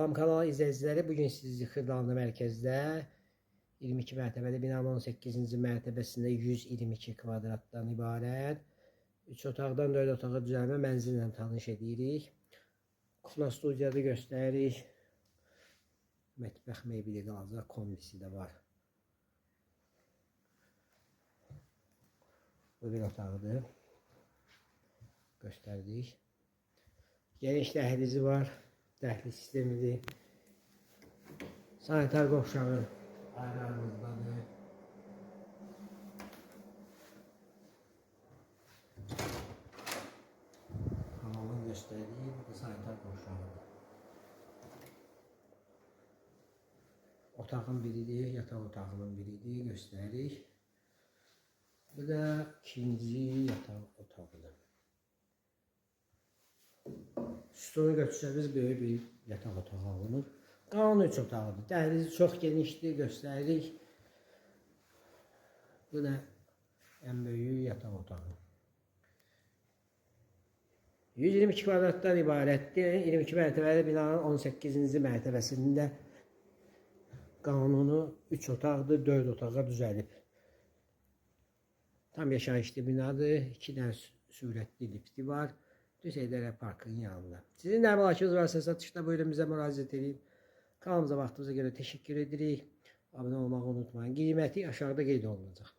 Salam kanal izləyiciləri, bugün sizi Xırdalandı mərkəzdə 22 mərtəbəli binanın 18-ci mərtəbəsində 122 kvadratdan ibarət 3 otaqdan 4 otağa düzəlmə mənzillə tanış edirik. Kukla studiyada göstəririk. Mətbəx mebeli qalacaq, kombisi də var. Bu bir otaqdır. Göstərdik. Geniş dəhlizi var. Dəhliz sistemidir. Sanitar qovşağı ayrı-ayrılıqdadır. Hamamın göstərdiyi bu da sanitar qovşağıdır. Otağın biridir, yataq otağının biridir, göstəririk. Bu da ikinci yataq otağıdır. Stolu götürsəniz böyük bir yataq otağı olur. Qalan 3 otağıdır. Dəhlizi çox genişdir, göstəririk. Bu da ən böyük yataq otağı. 122 kvadratdan ibarətdir. 22 mərtəbəli binanın 18-ci mərtəbəsində qanunu 3 otaqdır, 4 otağa düzəlib. Tam yaşayışlı binadır. 2 dənə sürətli lifti var. Düzeylərə parkın yanında. Sizin də əmlakınız varsa satışda buyurun bizə müraciət edin. Kanalımıza vaxtınıza görə təşəkkür edirik. Abunə olmağı unutmayın. Qiyməti aşağıda qeyd olunacaq.